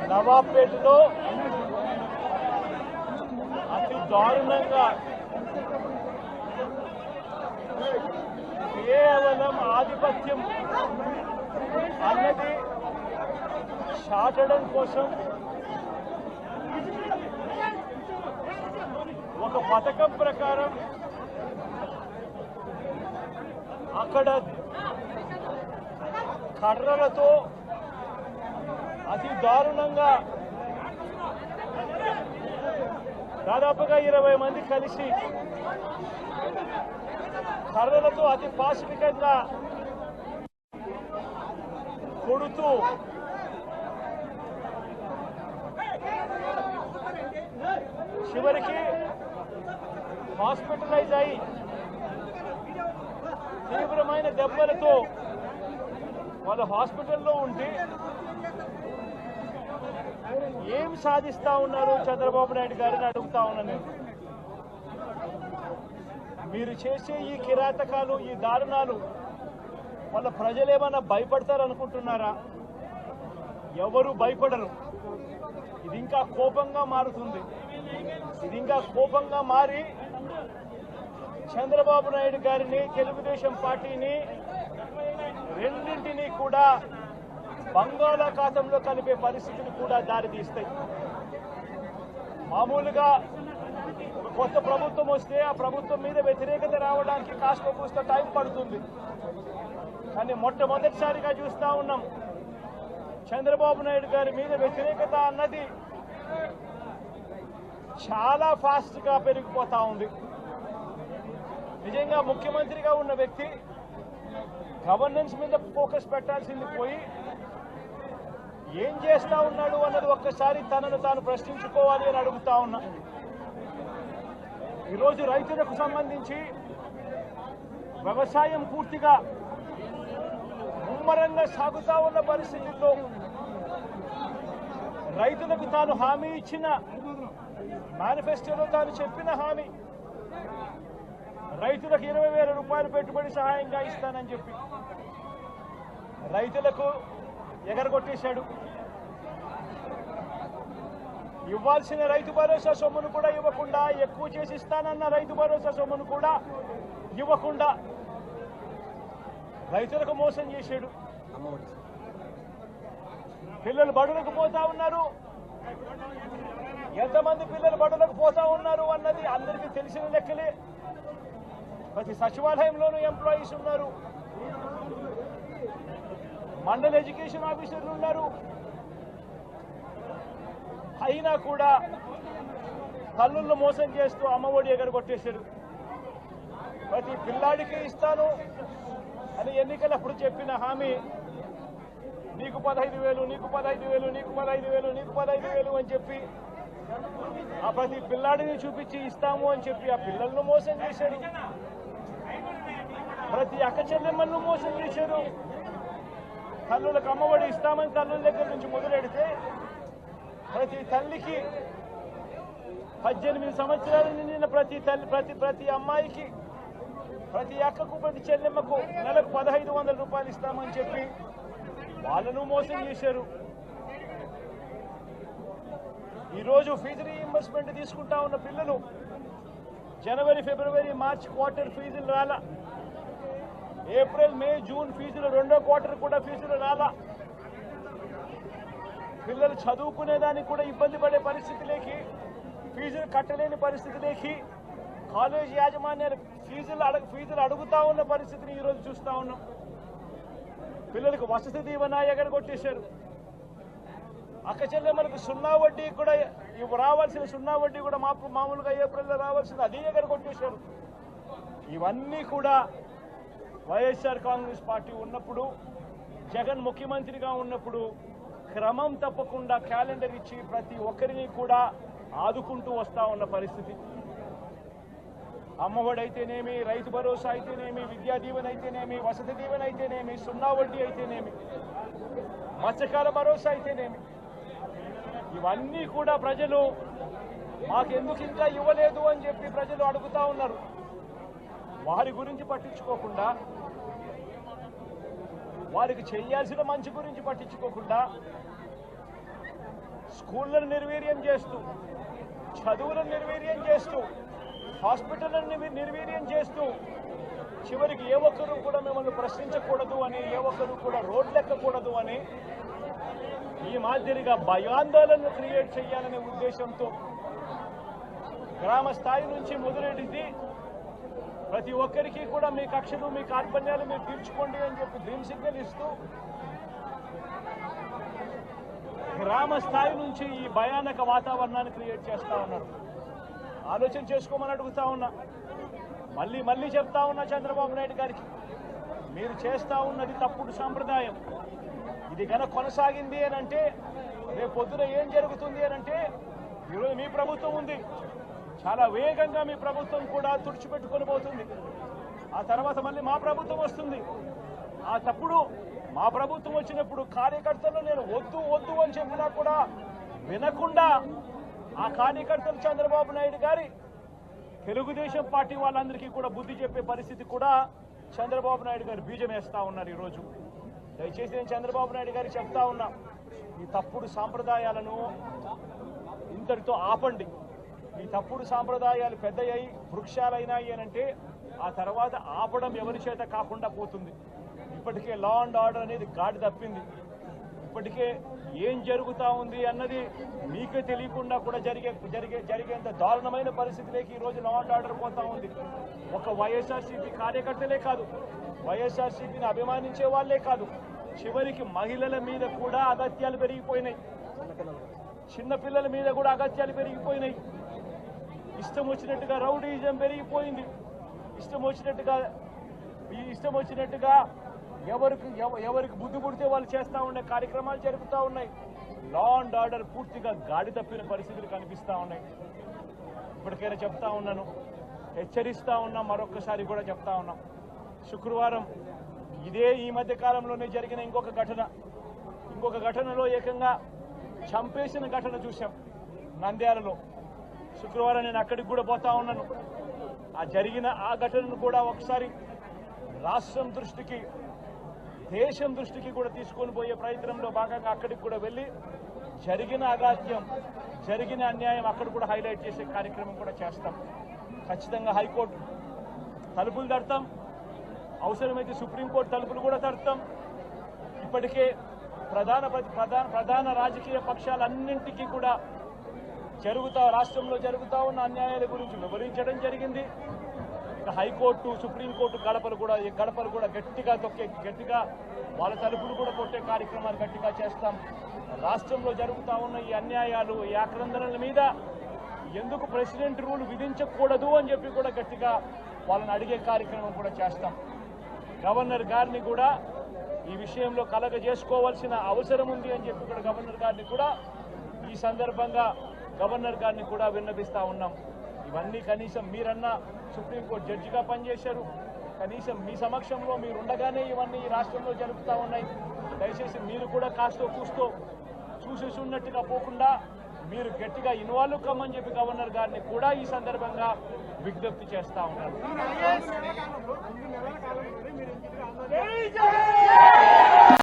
నవాబ్పేటలో అతి దారుణంగా కేవలం ఆధిపత్యం అన్నది చాటడం కోసం ఒక పథకం ప్రకారం అక్కడ కర్రలతో అతి దారుణంగా దాదాపుగా 20 మంది కలిసి కర్రలతో అతి పాశవికంగా కొడుతూ చివరికి హాస్పిటలైజ్ అయి తీవ్రమైన దెబ్బలతో వాళ్ళు హాస్పిటల్లో ఉంటే ఏం సాధిస్తా ఉన్నారు చంద్రబాబు నాయుడు గారిని అడుగుతా ఉన్నాను. మీరు చేసే ఈ కిరాతకాలు, ఈ దారుణాలు వాళ్ళ ప్రజలేమన్నా భయపడతారనుకుంటున్నారా? ఎవరు భయపడరు. ఇది ఇంకా కోపంగా మారుతుంది. ఇది ఇంకా కోపంగా మారి చంద్రబాబు నాయుడు గారిని, తెలుగుదేశం పార్టీని రెండింటినీ కూడా బంగాళాఖాతంలో కలిపే పరిస్థితులు కూడా దారితీస్తాయి. మామూలుగా కొత్త ప్రభుత్వం వస్తే ఆ ప్రభుత్వం మీద వ్యతిరేకత రావడానికి కాస్త కూస్త టైం పడుతుంది. కానీ మొట్టమొదటిసారిగా చూస్తా ఉన్నాం చంద్రబాబు నాయుడు గారి మీద వ్యతిరేకత అన్నది చాలా ఫాస్ట్ గా పెరిగిపోతా ఉంది. నిజంగా ముఖ్యమంత్రిగా ఉన్న వ్యక్తి గవర్నెన్స్ మీద ఫోకస్ పెట్టాల్సింది పోయి ఏం చేస్తా ఉన్నాడు అన్నది ఒక్కసారి తనను తాను ప్రశ్నించుకోవాలి అని అడుగుతా ఉన్నా. ఈరోజు రైతులకు సంబంధించి వ్యవసాయం పూర్తిగా ముమ్మరంగా సాగుతా ఉన్న పరిస్థితుల్లో రైతులకు తాను హామీ ఇచ్చిన మేనిఫెస్టోలో తాను చెప్పిన హామీ రైతులకు 20,000 రూపాయలు పెట్టుబడి సహాయంగా ఇస్తానని చెప్పి రైతులకు ఎగరగొట్టేశాడు. ఇవ్వాల్సిన రైతు భరోసా సొమ్మును కూడా ఇవ్వకుండా, ఎక్కువ చేసి ఇస్తానన్న రైతు భరోసా సొమ్మును కూడా ఇవ్వకుండా రైతులకు మోసం చేశాడు. పిల్లలు బడులకు పోతా ఉన్నారు. ఎంతమంది పిల్లలు బడులకు పోతా ఉన్నారు అన్నది అందరికీ తెలిసిన లెక్కలే. ప్రతి సచివాలయంలోనూ ఎంప్లాయీస్ ఉన్నారు, మండల ఎడ్యుకేషన్ ఆఫీసర్లు ఉన్నారు. అయినా కూడా తల్లులను మోసం చేస్తూ అమ్మఒడి ఎగరగొట్టేశారు. ప్రతి పిల్లాడికి ఇస్తాను అని ఎన్నికలప్పుడు చెప్పిన హామీ నీకు 15,000, నీకు 15,000, నీకు 15,000, నీకు 15,000 అని చెప్పి ఆ ప్రతి పిల్లాడిని చూపించి ఇస్తాము అని చెప్పి ఆ పిల్లలను మోసం చేశారు. ప్రతి అక్క చెల్లెమ్మలను మోసం చేశారు. తల్లులకు అమ్మఒడి ఇస్తామని తల్లుల దగ్గర నుంచి మొదలెడితే ప్రతి తల్లికి 18 సంవత్సరాలు నిండిన ప్రతి అమ్మాయికి, ప్రతి అక్కకు, ప్రతి చెల్లెమ్మకు నెలకు 1,500 రూపాయలు ఇస్తామని చెప్పి వాళ్ళను మోసం చేశారు. ఈరోజు ఫీజు రీయింబర్స్మెంట్ తీసుకుంటా ఉన్న పిల్లలు జనవరి, ఫిబ్రవరి, మార్చి క్వార్టర్ ఫీజులు రాలా. ఏప్రిల్, మే, జూన్ ఫీజులు, రెండో క్వార్టర్ కూడా ఫీజులు రాలా. పిల్లలు చదువుకునేదానికి కూడా ఇబ్బంది పడే పరిస్థితిలోకి, ఫీజులు కట్టలేని పరిస్థితిలోకి కాలేజ్ యాజమాన్యాలు ఫీజులు అడుగుతా ఉన్న పరిస్థితిని ఈరోజు చూస్తా ఉన్నాం. పిల్లలకు వసతి దీవెన ఎగరగొట్టేశారు. అక్క చెల్లెమ్మలకు సున్నా వడ్డీ కూడా రావాల్సిన సున్నా వడ్డీ కూడా మామూలుగా ఏప్రిల్లో రావాల్సింది అది ఎగరగొట్టేశారు. ఇవన్నీ కూడా వైఎస్ఆర్ కాంగ్రెస్ పార్టీ ఉన్నప్పుడు, జగన్ ముఖ్యమంత్రిగా ఉన్నప్పుడు క్రమం తప్పకుండా క్యాలెండర్ ఇచ్చి ప్రతి ఒక్కరిని కూడా ఆదుకుంటూ వస్తా ఉన్న పరిస్థితి. అమ్మఒడి అయితేనేమి, రైతు భరోసా అయితేనేమి, విద్యా దీవెన అయితేనేమి, వసతి దీవెన అయితేనేమి, సున్నా వడ్డీ అయితేనేమి, మత్స్యకాల భరోసా అయితేనేమి, ఇవన్నీ కూడా ప్రజలు మాకెందుకు ఇంకా ఇవ్వలేదు అని చెప్పి ప్రజలు అడుగుతా ఉన్నారు. వారి గురించి పట్టించుకోకుండా వారికి చేయాల్సిన మంచి గురించి పట్టించుకోకుండా స్కూళ్లను నిర్వీర్యం చేస్తూ, చదువులను నిర్వీర్యం చేస్తూ, హాస్పిటళ్లను నిర్వీర్యం చేస్తూ, చివరికి ఏ ఒక్కరూ కూడా మిమ్మల్ని ప్రశ్నించకూడదు అని, ఏ ఒక్కరూ కూడా రోడ్లెక్కకూడదు అని ఈ మాదిరిగా భయాందోళనను క్రియేట్ చేయాలనే ఉద్దేశంతో గ్రామ స్థాయి నుంచి మొదలెడింది. ప్రతి ఒక్కరికి కూడా మీ కక్షలు, మీ కార్పణ్యాలు మీరు తీర్చుకోండి అని చెప్పి గ్రీన్ సిగ్నల్ ఇస్తూ గ్రామ స్థాయి నుంచి ఈ భయానక వాతావరణాన్ని క్రియేట్ చేస్తా ఉన్నారు. ఆలోచన చేసుకోమని అడుగుతా ఉన్నా. మళ్ళీ చెప్తా ఉన్నా చంద్రబాబు నాయుడు గారికి, మీరు చేస్తా ఉన్నది తప్పుడు సాంప్రదాయం. ఇది గనక కొనసాగింది అని అంటే రేపు పొద్దున ఏం జరుగుతుంది అని అంటే, ఈరోజు మీ ప్రభుత్వం ఉంది, చాలా వేగంగా మీ ప్రభుత్వం కూడా తుడిచిపెట్టుకొని పోతుంది. ఆ తర్వాత మళ్ళీ మా ప్రభుత్వం వస్తుంది. ఆ తప్పుడు మా ప్రభుత్వం వచ్చినప్పుడు కార్యకర్తలు నేను వద్దు అని చెప్పినా కూడా వినకుండా ఆ కార్యకర్తలు చంద్రబాబు నాయుడు గారి తెలుగుదేశం పార్టీ వాళ్ళందరికీ కూడా బుద్ధి చెప్పే పరిస్థితి కూడా చంద్రబాబు నాయుడు గారు బీజం వేస్తా ఉన్నారు ఈరోజు. దయచేసి నేను చంద్రబాబు నాయుడు గారికి చెప్తా ఉన్నా, ఈ తప్పుడు సాంప్రదాయాలను ఇంతటితో ఆపండి. ఈ తప్పుడు సాంప్రదాయాలు పెద్దయ్యాయి, వృక్షాలైనాయి అనంటే ఆ తర్వాత ఆపడం ఎవరి చేత కాకుండా పోతుంది. ఇప్పటికే లా అండ్ ఆర్డర్ అనేది గాడి తప్పింది. ఇప్పటికే ఏం జరుగుతా ఉంది అన్నది మీకే తెలియకుండా కూడా జరిగేంత దారుణమైన పరిస్థితిలోకి ఈరోజు లా అండ్ ఆర్డర్ పోతా ఉంది. ఒక వైఎస్ఆర్సీపీ కార్యకర్తలే కాదు, వైఎస్ఆర్సీపీని అభిమానించే వాళ్లే కాదు, చివరికి మహిళల మీద కూడా అగత్యాలు పెరిగిపోయినాయి, చిన్నపిల్లల మీద కూడా అగత్యాలు పెరిగిపోయినాయి. ఇష్టం వచ్చినట్టుగా రౌడీజం పెరిగిపోయింది. ఇష్టం వచ్చినట్టుగా ఎవరికి బుద్ధి పుడితే వాళ్ళు చేస్తా ఉండే కార్యక్రమాలు జరుగుతూ ఉన్నాయి. లా అండ్ ఆర్డర్ పూర్తిగా గాడి తప్పిన పరిస్థితులు కనిపిస్తా ఉన్నాయి. ఇప్పటికైనా చెప్తా ఉన్నాను, హెచ్చరిస్తా ఉన్నాం, మరొకసారి కూడా చెప్తా ఉన్నాం. శుక్రవారం ఈ మధ్య కాలంలోనే జరిగిన ఇంకొక ఘటనలో ఏకంగా చంపేసిన ఘటన చూశాం నంద్యాలలో. శుక్రవారం నేను అక్కడికి కూడా పోతా ఉన్నాను. ఆ ఘటనను కూడా ఒకసారి రాష్ట్రం దృష్టికి, దేశం దృష్టికి కూడా తీసుకొని పోయే ప్రయత్నంలో భాగంగా అక్కడికి కూడా వెళ్ళి జరిగిన అగాత్యం, జరిగిన అన్యాయం అక్కడ కూడా హైలైట్ చేసే కార్యక్రమం కూడా చేస్తాం. ఖచ్చితంగా హైకోర్టు తలుపులు తడతాం, అవసరమైతే సుప్రీంకోర్టు తలుపులు కూడా తడతాం. ఇప్పటికే ప్రధాన రాజకీయ పక్షాలన్నింటికీ కూడా రాష్ట్రంలో జరుగుతా ఉన్న అన్యాయాల గురించి వివరించడం జరిగింది. ఇక హైకోర్టు, సుప్రీంకోర్టు గడపలు కూడా గట్టిగా వాళ్ళ తలుపులు కూడా కొట్టే కార్యక్రమాలు గట్టిగా చేస్తాం. రాష్ట్రంలో జరుగుతా ఉన్న ఈ అన్యాయాలు, ఈ ఆక్రందనల మీద ఎందుకు ప్రెసిడెంట్ రూల్ విధించకూడదు అని చెప్పి కూడా గట్టిగా వాళ్ళని అడిగే కార్యక్రమం కూడా చేస్తాం. గవర్నర్ గారిని కూడా ఈ విషయంలో కలగజేసుకోవాల్సిన అవసరం ఉంది అని చెప్పి కూడా గవర్నర్ గారిని కూడా ఈ సందర్భంగా విన్నపిస్తా ఉన్నాం. ఇవన్నీ కనీసం మీరన్నా సుప్రీంకోర్టు జడ్జిగా పనిచేశారు, కనీసం మీ సమక్షంలో మీరుండగానే ఇవన్నీ ఈ రాష్ట్రంలో జరుగుతూ ఉన్నాయి. దయచేసి మీరు కూడా కాస్తో కూస్తో చూసేసి ఉన్నట్టుగా పోకుండా మీరు గట్టిగా ఇన్వాల్వ్ కమ్మని చెప్పి గవర్నర్ గారిని కూడా ఈ సందర్భంగా విజ్ఞప్తి చేస్తా ఉన్నారు.